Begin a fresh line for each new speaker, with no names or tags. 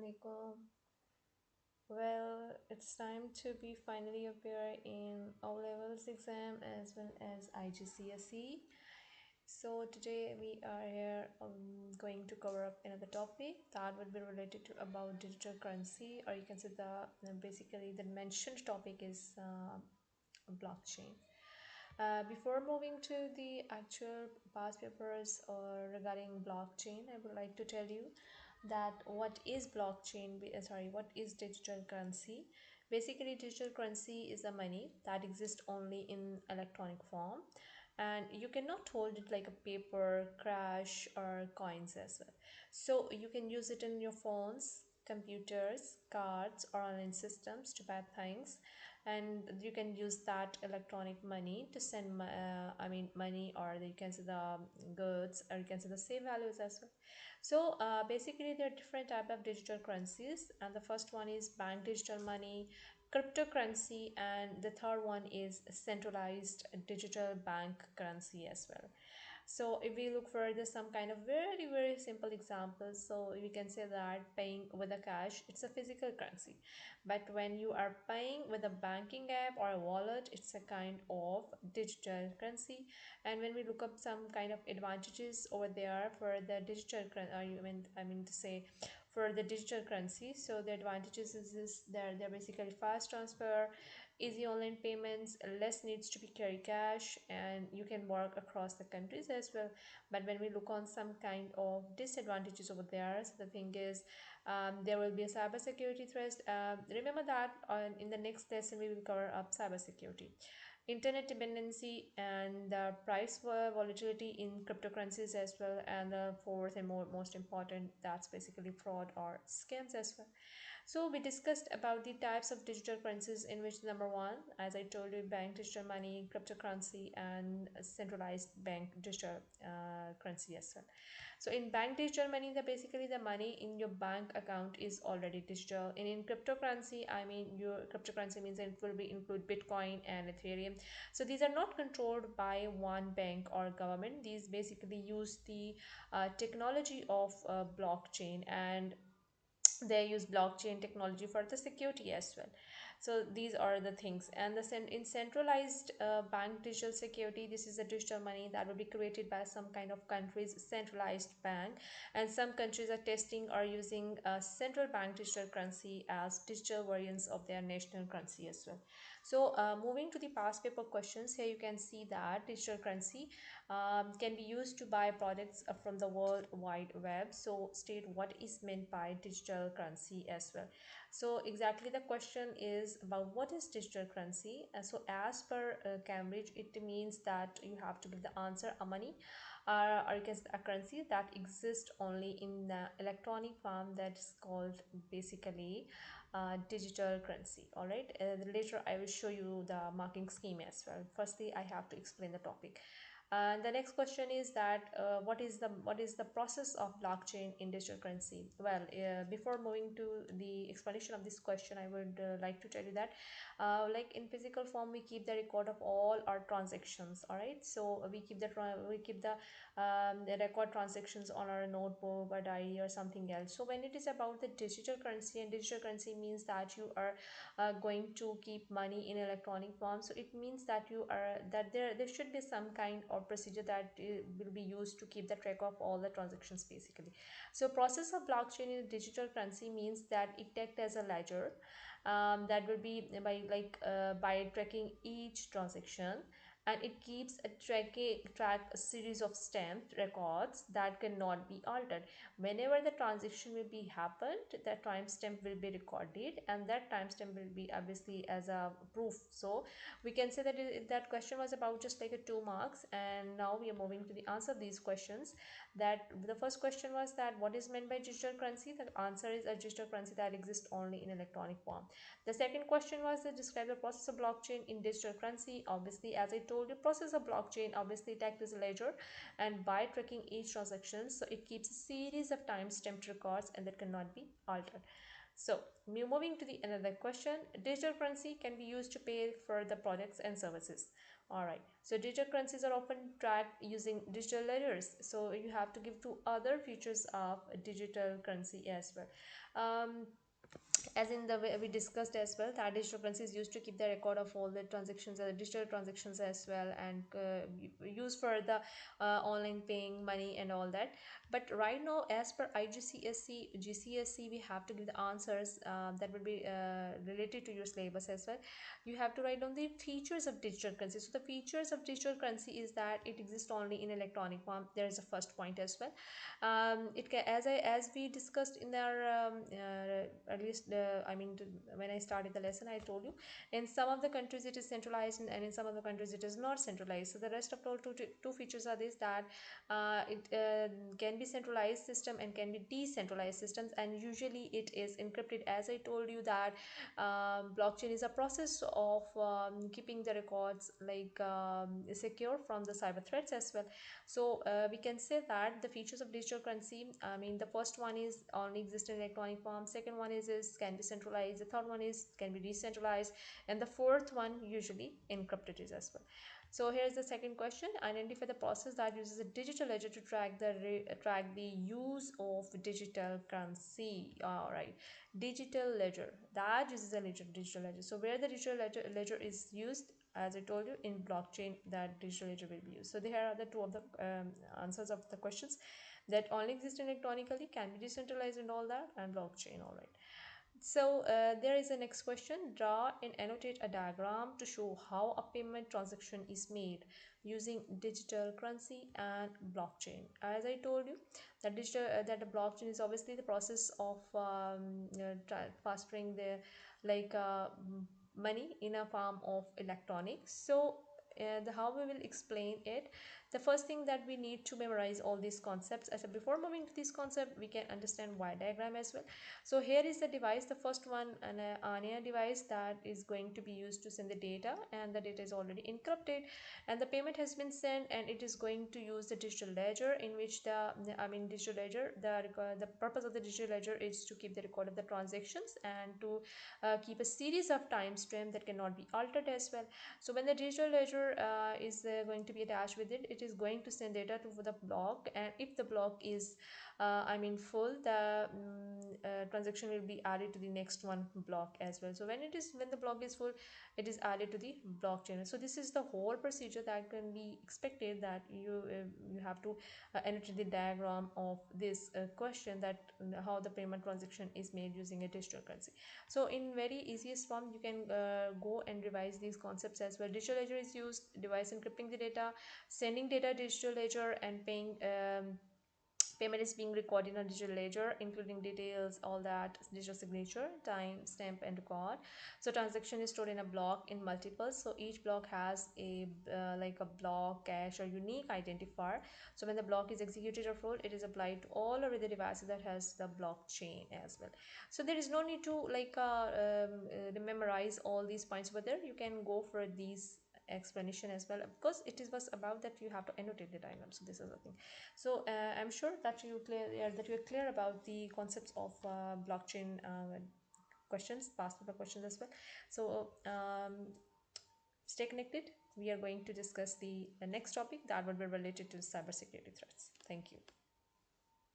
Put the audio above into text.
Assalamualaikum. Well, it's time to be finally appear in Olevels exam as well as IGCSE. So today we are here going to cover up another topic that would be related to about digital currency, or you can say basically the mentioned topic is blockchain. Before moving to the actual past papers or regarding blockchain, I would like to tell you that what is blockchain, what is digital currency. Basically, digital currency is a money that exists only in electronic form, and you cannot hold it like a paper, cash, or coins as well. So you can use it in your phones, computers, cards, or online systems to buy things, and you can use that electronic money to send money, or you can say the goods, or you can say the same values as well. So basically there are different type of digital currencies, and the first one is bank digital money, cryptocurrency, and the third one is centralized digital bank currency as well. So if we look further, some kind of very simple examples, so we can say that paying with a cash, it's a physical currency, but when you are paying with a banking app or a wallet, it's a kind of digital currency. And when we look up some kind of advantages over there for the digital I mean to say for the digital currency, so the advantages is this, they're basically fast transfer, easy online payments, less needs to be carry cash, and you can work across the countries as well. But when we look on some kind of disadvantages over there, so the thing is, there will be a cybersecurity threat. Remember that in the next lesson we will cover up cybersecurity, internet dependency, and the price volatility in cryptocurrencies as well. And the fourth and most important, that's basically fraud or scams as well. So we discussed about the types of digital currencies, in which number one, as I told you, bank digital money, cryptocurrency, and centralized bank digital currency as well. So in bank digital money, the basically the money in your bank account is already digital. And in cryptocurrency, I mean your cryptocurrency means it will be include Bitcoin and Ethereum. So these are not controlled by one bank or government. These basically use the technology of blockchain, and they use blockchain technology for the security as well. So these are the things. And in centralized bank digital security, this is a digital money that will be created by some kind of country's centralized bank, and some countries are testing or using a central bank digital currency as digital variants of their national currency as well. So moving to the past paper questions, here you can see that digital currency can be used to buy products from the World Wide Web. So state what is meant by digital currency as well. So exactly the question is about what is digital currency. So as per Cambridge, it means that you have to give the answer a money, or you can say a currency that exists only in the electronic form, that's called basically digital currency. All right, later I will show you the marking scheme as well. Firstly, I have to explain the topic. And the next question is that what is the process of blockchain in digital currency? Well, before moving to the explanation of this question, I would like to tell you that like in physical form, we keep the record of all our transactions. All right, so we keep the record transactions on our notebook or diary or something else. So when it is about the digital currency, and digital currency means that you are going to keep money in electronic form. So it means that you are that there should be some kind of procedure that will be used to keep the track of all the transactions basically. So process of blockchain in digital currency means that it acts as a ledger, that will be by tracking each transaction, and it keeps track a series of stamped records that cannot be altered. Whenever the transaction will be happened, the timestamp will be recorded, and that timestamp will be obviously as a proof. So we can say that that question was about just like a 2 marks, and now we are moving to the answer of these questions. That the first question was that what is meant by digital currency. The answer is a digital currency that exists only in electronic form. The second question was to describe the process of blockchain in digital currency. Obviously, as I told you, process of blockchain obviously acts as a ledger, and by tracking each transaction, so it keeps a series of time-stamped records and that cannot be altered. So moving to the another question, digital currency can be used to pay for the products and services. All right. So digital currencies are often tracked using digital ledgers. So you have to give two other features of digital currency as well. Um, as in the way we discussed as well, that digital currency is used to keep the record of all the transactions, digital transactions as well, and used for the online paying money and all that. But right now, as per IGCSE, GCSE, we have to give the answers that will be related to your syllabus as well. You have to write down the features of digital currency. So the features of digital currency is that it exists only in electronic form. There is a first point as well. It can, as we discussed in our at least I mean when I started the lesson, I told you in some of the countries it is centralized, and in some of the countries it is not centralized. So the rest of all two features are this, that it can be centralized system and can be decentralized systems, and usually it is encrypted. As I told you that blockchain is a process of keeping the records like secure from the cyber threats as well. So we can say that the features of digital currency, I mean, the first one is only exist in electronic form. Second one is can be centralized. The third one is can be decentralized, and the fourth one usually encrypted is as well. So here's the second question: identify the process that uses a digital ledger to track the use of digital currency. All right, digital ledger that uses a digital ledger. So where the digital ledger is used, as I told you, in blockchain, that digital ledger will be used. So here are the two of the answers of the questions: that only exist electronically, can be decentralized and all that, and blockchain. All right. So there is a next question: draw and annotate a diagram to show how a payment transaction is made using digital currency and blockchain. As I told you, that the blockchain is obviously the process of transferring the like money in a form of electronics. So the how we will explain it, the first thing that we need to memorize all these concepts. As before moving to this concept, we can understand Y diagram as well. So here is the device, the first one, an ANIA device that is going to be used to send the data, and the data is already encrypted, and the payment has been sent, and it is going to use the digital ledger, in which digital ledger, the purpose of the digital ledger is to keep the record of the transactions, and to keep a series of timestamp that cannot be altered as well. So when the digital ledger is going to be attached with it, it is going to send data to the block, and if the block is full, the transaction will be added to the next one block as well. So when the block is full, it is added to the blockchain. So this is the whole procedure that can be expected, that you have to annotate the diagram of this question, that how the payment transaction is made using a digital currency. So in very easiest form, you can go and revise these concepts as well. Digital ledger is used, device encrypting the data, sending data digital ledger, and paying payment is being recorded in a digital ledger, including details, all that, digital signature, time stamp, and record. So transaction is stored in a block in multiples, so each block has a like a block cache or unique identifier. So when the block is executed or full, it is applied to all over the devices that has the blockchain as well. So there is no need to memorize all these points over there. You can go for these explanation as well, because it is was about that you have to annotate the diagram. So this is the thing. So I'm sure that you're clear about the concepts of blockchain questions, past paper questions as well. So stay connected. We are going to discuss the next topic that will be related to cybersecurity threats. Thank you.